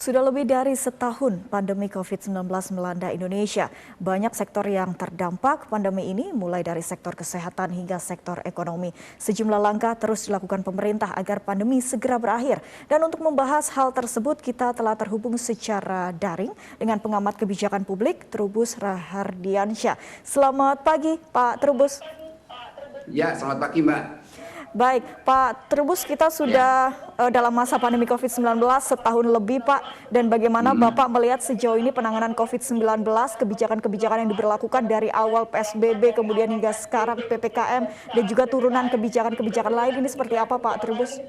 Sudah lebih dari setahun pandemi COVID-19 melanda Indonesia. Banyak sektor yang terdampak pandemi ini, mulai dari sektor kesehatan hingga sektor ekonomi. Sejumlah langkah terus dilakukan pemerintah agar pandemi segera berakhir. Dan untuk membahas hal tersebut, kita telah terhubung secara daring dengan pengamat kebijakan publik, Trubus Rahardiansyah. Selamat pagi, Pak Trubus. Ya, selamat pagi, Mbak. Baik, Pak Trubus, kita sudah dalam masa pandemi COVID-19 setahun lebih, Pak. Dan bagaimana Bapak melihat sejauh ini penanganan COVID-19, kebijakan-kebijakan yang diberlakukan dari awal PSBB, kemudian hingga sekarang PPKM, dan juga turunan kebijakan-kebijakan lain ini seperti apa, Pak Trubus?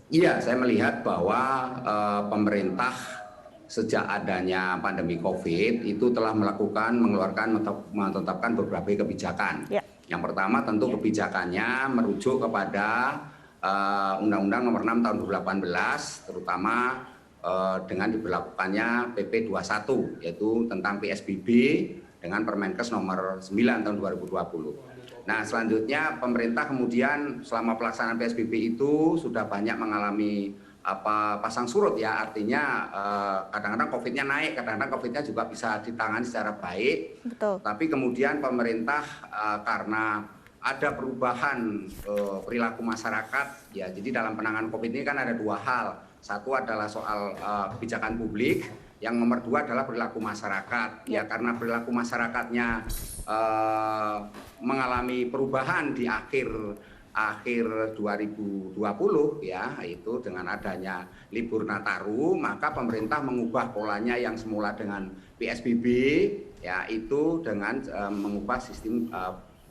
Iya, saya melihat bahwa pemerintah sejak adanya pandemi COVID itu telah menetapkan beberapa kebijakan. Ya. Yang pertama tentu kebijakannya merujuk kepada Undang-Undang Nomor 6 Tahun 2018, terutama dengan diberlakukannya PP 21, yaitu tentang PSBB dengan Permenkes Nomor 9 Tahun 2020. Nah, selanjutnya pemerintah kemudian selama pelaksanaan PSBB itu sudah banyak mengalami pasang surut, ya, artinya kadang-kadang COVID-nya naik, kadang-kadang COVID-nya juga bisa ditangani secara baik. Betul. Tapi kemudian pemerintah karena ada perubahan perilaku masyarakat, ya, jadi dalam penanganan COVID ini kan ada dua hal. Satu adalah soal kebijakan publik, yang nomor dua adalah perilaku masyarakat. Ya, karena perilaku masyarakatnya mengalami perubahan di akhir 2020, ya, itu dengan adanya libur Nataru, maka pemerintah mengubah polanya yang semula dengan PSBB, ya, itu dengan mengubah sistem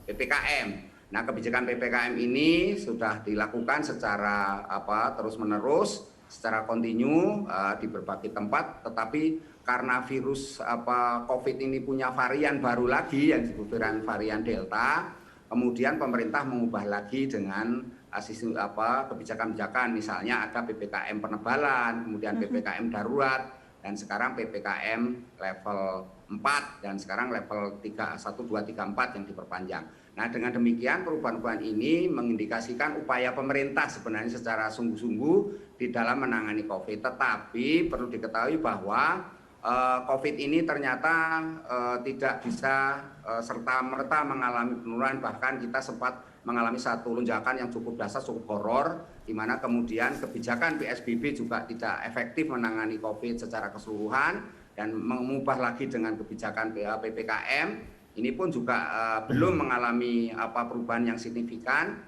PPKM. Nah, kebijakan PPKM ini sudah dilakukan secara terus-menerus, secara kontinu di berbagai tempat, tetapi karena virus COVID ini punya varian baru lagi yang disebut varian Delta, kemudian pemerintah mengubah lagi dengan sistem kebijakan-kebijakan, misalnya ada PPKM penebalan, kemudian PPKM darurat, dan sekarang PPKM level 4, dan sekarang level 3, 1, 2, 3, 4 yang diperpanjang. Nah, dengan demikian perubahan-perubahan ini mengindikasikan upaya pemerintah sebenarnya secara sungguh-sungguh di dalam menangani COVID. Tetapi perlu diketahui bahwa COVID ini ternyata tidak bisa serta-merta mengalami penurunan, bahkan kita sempat mengalami satu lonjakan yang cukup dahsyat, cukup horor, di mana kemudian kebijakan PSBB juga tidak efektif menangani COVID secara keseluruhan, dan mengubah lagi dengan kebijakan PPKM, ini pun juga belum mengalami perubahan yang signifikan,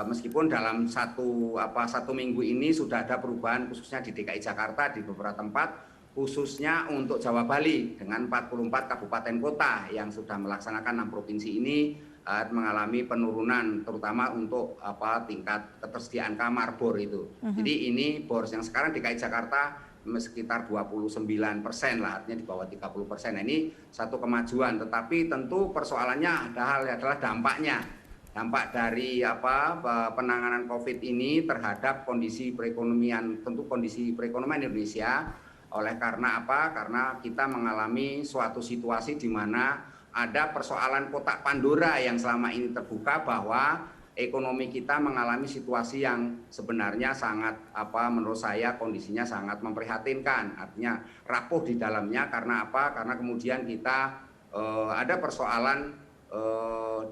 meskipun dalam satu minggu ini sudah ada perubahan khususnya di DKI Jakarta di beberapa tempat, khususnya untuk Jawa Bali dengan 44 kabupaten kota yang sudah melaksanakan 6 provinsi ini mengalami penurunan, terutama untuk tingkat ketersediaan kamar BOR itu. Jadi ini BOR yang sekarang DKI Jakarta sekitar 29% lah, artinya di bawah 30%. Nah, ini satu kemajuan, tetapi tentu persoalannya adalah dampaknya. Dampak dari penanganan COVID ini terhadap kondisi perekonomian, tentu kondisi perekonomian Indonesia. Oleh karena apa? Karena kita mengalami suatu situasi di mana ada persoalan kotak Pandora yang selama ini terbuka, bahwa ekonomi kita mengalami situasi yang sebenarnya sangat menurut saya kondisinya sangat memprihatinkan. Artinya rapuh di dalamnya karena apa? Karena kemudian kita ada persoalan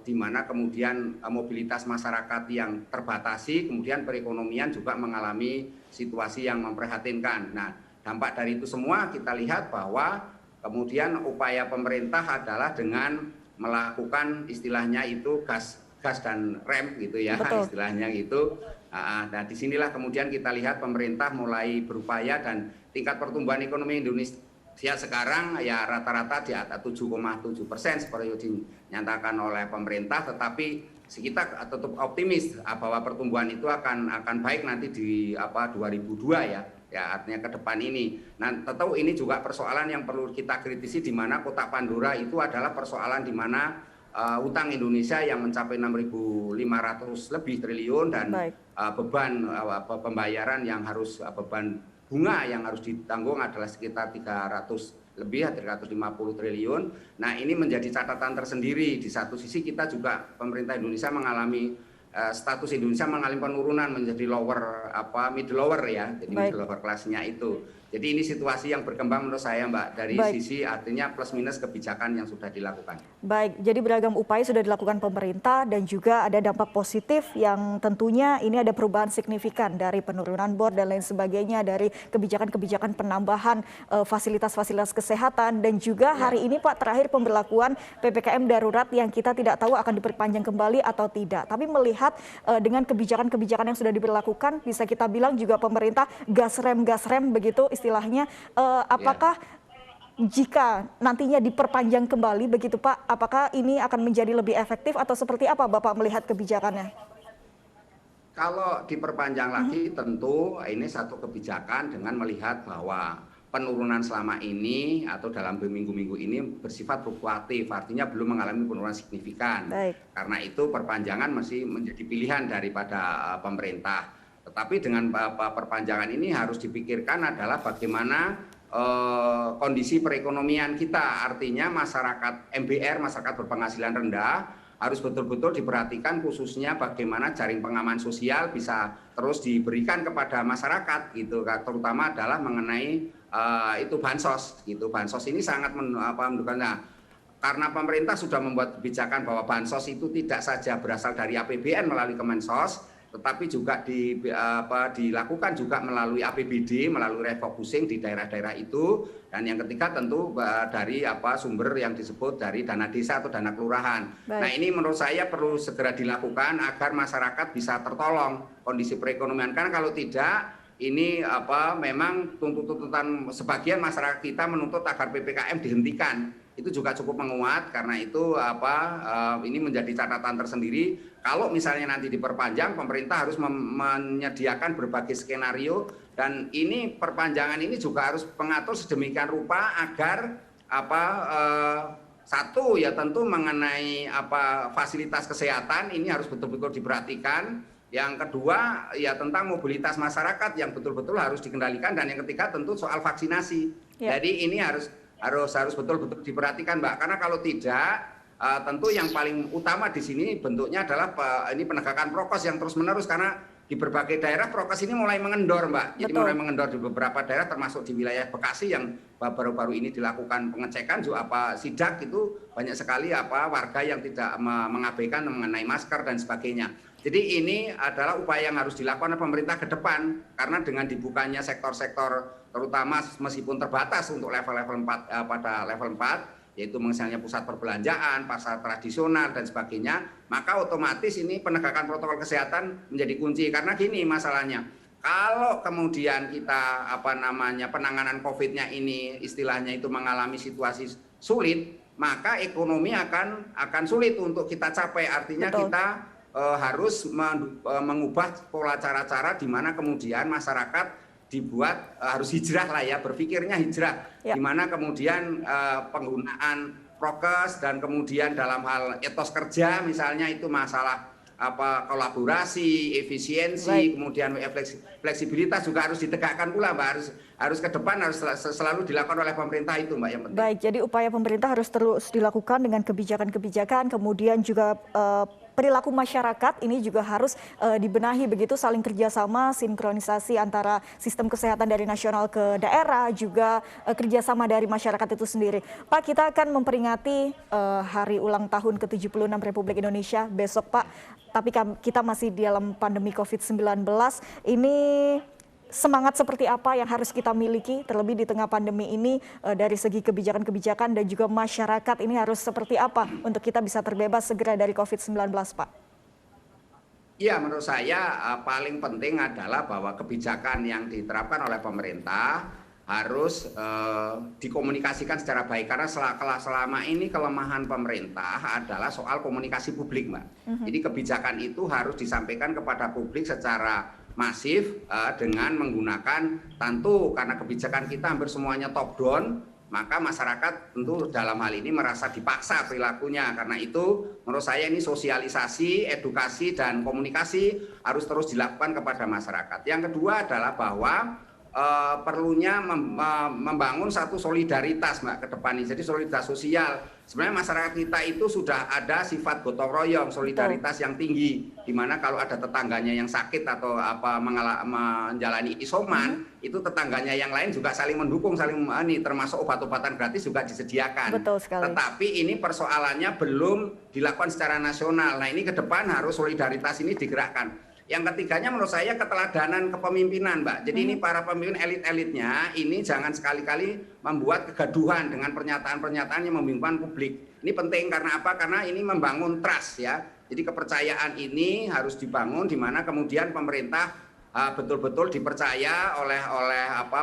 di mana kemudian mobilitas masyarakat yang terbatasi, kemudian perekonomian juga mengalami situasi yang memprihatinkan. Nah, dampak dari itu semua kita lihat bahwa kemudian upaya pemerintah adalah dengan melakukan istilahnya itu gas dan rem gitu, ya. Betul. Istilahnya gitu. Nah, disinilah kemudian kita lihat pemerintah mulai berupaya, dan tingkat pertumbuhan ekonomi Indonesia sekarang ya rata-rata di atas 7,7% seperti yang dinyatakan oleh pemerintah, tetapi kita tetap optimis bahwa pertumbuhan itu akan baik nanti di 2002, ya, artinya ke depan ini. Nah, tentu ini juga persoalan yang perlu kita kritisi, di mana kotak Pandora itu adalah persoalan di mana utang Indonesia yang mencapai 6.500 lebih triliun, dan beban pembayaran yang harus beban bunga yang harus ditanggung adalah sekitar 350 triliun. Nah, ini menjadi catatan tersendiri. Di satu sisi kita juga pemerintah Indonesia mengalami status Indonesia mengalami penurunan menjadi middle lower, ya, jadi middle lower kelasnya itu. Jadi ini situasi yang berkembang menurut saya Mbak, dari Baik. sisi artinya plus minus kebijakan yang sudah dilakukan. Baik, jadi beragam upaya sudah dilakukan pemerintah dan juga ada dampak positif yang tentunya ini ada perubahan signifikan dari penurunan bor dan lain sebagainya, dari kebijakan-kebijakan penambahan fasilitas-fasilitas kesehatan, dan juga Ya. hari ini Pak terakhir pemberlakuan PPKM darurat yang kita tidak tahu akan diperpanjang kembali atau tidak. Tapi melihat dengan kebijakan-kebijakan yang sudah diberlakukan, bisa kita bilang juga pemerintah gas rem begitu istilahnya. Ya. Apakah jika nantinya diperpanjang kembali begitu Pak, apakah ini akan menjadi lebih efektif atau seperti apa Bapak melihat kebijakannya? Kalau diperpanjang lagi tentu ini satu kebijakan dengan melihat bahwa penurunan selama ini atau dalam minggu-minggu ini bersifat fluktuatif, artinya belum mengalami penurunan signifikan. Baik, Karena itu perpanjangan masih menjadi pilihan daripada pemerintah. Tetapi dengan perpanjangan ini harus dipikirkan adalah bagaimana kondisi perekonomian kita, artinya masyarakat MBR, masyarakat berpenghasilan rendah, harus betul-betul diperhatikan khususnya bagaimana jaring pengaman sosial bisa terus diberikan kepada masyarakat gitu, terutama adalah mengenai itu bansos gitu. Bansos ini sangat menentukan. Nah, karena pemerintah sudah membuat kebijakan bahwa bansos itu tidak saja berasal dari APBN melalui Kemensos, tetapi juga dilakukan juga melalui APBD, melalui refocusing di daerah-daerah itu. Dan yang ketiga tentu dari sumber yang disebut dari dana desa atau dana kelurahan. baik. Nah ini menurut saya perlu segera dilakukan agar masyarakat bisa tertolong kondisi perekonomian. Karena kalau tidak, ini memang tuntutan sebagian masyarakat kita menuntut agar PPKM dihentikan. Itu juga cukup menguat, karena itu ini menjadi catatan tersendiri. Kalau misalnya nanti diperpanjang, pemerintah harus menyediakan berbagai skenario, dan ini perpanjangan ini juga harus mengatur sedemikian rupa agar satu ya tentu mengenai fasilitas kesehatan ini harus betul-betul diperhatikan. Yang kedua ya tentang mobilitas masyarakat yang betul-betul harus dikendalikan, dan yang ketiga tentu soal vaksinasi. Ya. Jadi ini harus betul-betul diperhatikan Mbak, karena kalau tidak tentu yang paling utama di sini bentuknya adalah ini penegakan prokes yang terus-menerus, karena di berbagai daerah prokes ini mulai mengendor Mbak. Jadi Betul. mulai mengendor di beberapa daerah termasuk di wilayah Bekasi yang baru-baru ini dilakukan pengecekan juga sidak itu banyak sekali warga yang tidak mengabaikan mengenai masker dan sebagainya. Jadi ini adalah upaya yang harus dilakukan oleh pemerintah ke depan, karena dengan dibukanya sektor-sektor terutama meskipun terbatas untuk level-level 4 pada level 4, yaitu misalnya pusat perbelanjaan, pasar tradisional dan sebagainya, maka otomatis ini penegakan protokol kesehatan menjadi kunci. Karena gini masalahnya, kalau kemudian kita penanganan COVID-nya ini istilahnya itu mengalami situasi sulit, maka ekonomi akan sulit untuk kita capai. Artinya Betul. kita harus mengubah pola cara-cara di mana kemudian masyarakat dibuat harus hijrah lah ya, berpikirnya hijrah, Ya. di mana kemudian penggunaan prokes dan kemudian dalam hal etos kerja misalnya itu masalah kolaborasi, efisiensi, Baik. kemudian fleksibilitas juga harus ditegakkan pula Mbak, harus ke depan harus selalu dilakukan oleh pemerintah itu Mbak yang penting. Baik, jadi upaya pemerintah harus terus dilakukan dengan kebijakan-kebijakan, kemudian juga perilaku masyarakat ini juga harus dibenahi begitu, saling kerjasama, sinkronisasi antara sistem kesehatan dari nasional ke daerah, juga kerjasama dari masyarakat itu sendiri. Pak, kita akan memperingati hari ulang tahun ke-76 Republik Indonesia besok Pak, tapi kita masih dalam pandemi COVID-19. Ini semangat seperti apa yang harus kita miliki terlebih di tengah pandemi ini, dari segi kebijakan-kebijakan dan juga masyarakat ini harus seperti apa untuk kita bisa terbebas segera dari COVID-19 Pak? Ya menurut saya paling penting adalah bahwa kebijakan yang diterapkan oleh pemerintah harus dikomunikasikan secara baik, karena selama ini kelemahan pemerintah adalah soal komunikasi publik Mbak. Jadi kebijakan itu harus disampaikan kepada publik secara masif dengan menggunakan tentu karena kebijakan kita hampir semuanya top down, maka masyarakat tentu dalam hal ini merasa dipaksa perilakunya. Karena itu menurut saya ini sosialisasi, edukasi dan komunikasi harus terus dilakukan kepada masyarakat. Yang kedua adalah bahwa perlunya membangun satu solidaritas Mbak ke depan ini. Jadi solidaritas sosial. Sebenarnya masyarakat kita itu sudah ada sifat gotong royong, solidaritas yang tinggi. Di mana kalau ada tetangganya yang sakit atau menjalani isoman, itu tetangganya yang lain juga saling mendukung, saling termasuk obat-obatan gratis juga disediakan. Betul sekali. Tetapi ini persoalannya belum dilakukan secara nasional. Nah, ini ke depan harus solidaritas ini digerakkan. Yang ketiganya menurut saya keteladanan kepemimpinan, Mbak. Jadi ini para pemimpin elit-elitnya ini jangan sekali-kali membuat kegaduhan dengan pernyataan-pernyataan yang membingungkan publik. Ini penting karena apa? Karena ini membangun trust ya. Jadi kepercayaan ini harus dibangun di mana kemudian pemerintah betul-betul dipercaya oleh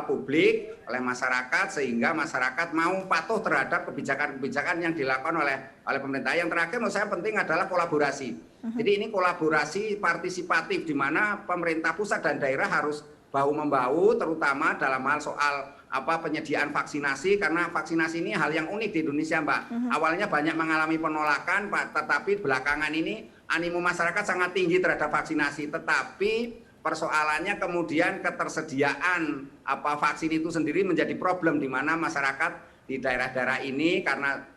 publik, oleh masyarakat sehingga masyarakat mau patuh terhadap kebijakan-kebijakan yang dilakukan oleh pemerintah. Yang terakhir menurut saya penting adalah kolaborasi. Jadi ini kolaborasi partisipatif di mana pemerintah pusat dan daerah harus bahu-membahu terutama dalam hal soal penyediaan vaksinasi karena vaksinasi ini hal yang unik di Indonesia, Mbak. Awalnya banyak mengalami penolakan, tetapi belakangan ini animo masyarakat sangat tinggi terhadap vaksinasi. Tetapi persoalannya kemudian ketersediaan vaksin itu sendiri menjadi problem di mana masyarakat di daerah-daerah ini karena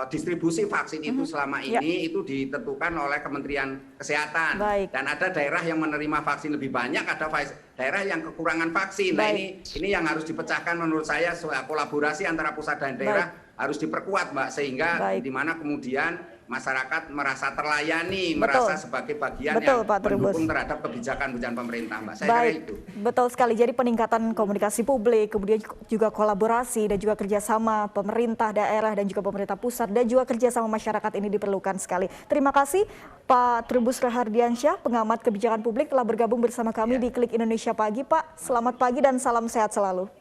distribusi vaksin itu selama ini itu ditentukan oleh Kementerian Kesehatan. Baik. Dan ada daerah yang menerima vaksin lebih banyak, ada daerah yang kekurangan vaksin. Nah, ini yang harus dipecahkan menurut saya, kolaborasi antara pusat dan daerah harus diperkuat, Mbak, sehingga di mana kemudian masyarakat merasa terlayani, merasa sebagai bagian yang mendukung terhadap kebijakan-kebijakan pemerintah, Mbak. Saya kira itu. Betul sekali. Jadi peningkatan komunikasi publik, kemudian juga kolaborasi dan juga kerjasama pemerintah daerah dan juga pemerintah pusat dan juga kerjasama masyarakat ini diperlukan sekali. Terima kasih Pak Trubus Rahardiansyah, pengamat kebijakan publik telah bergabung bersama kami di Klik Indonesia Pagi. Pak, selamat pagi dan salam sehat selalu.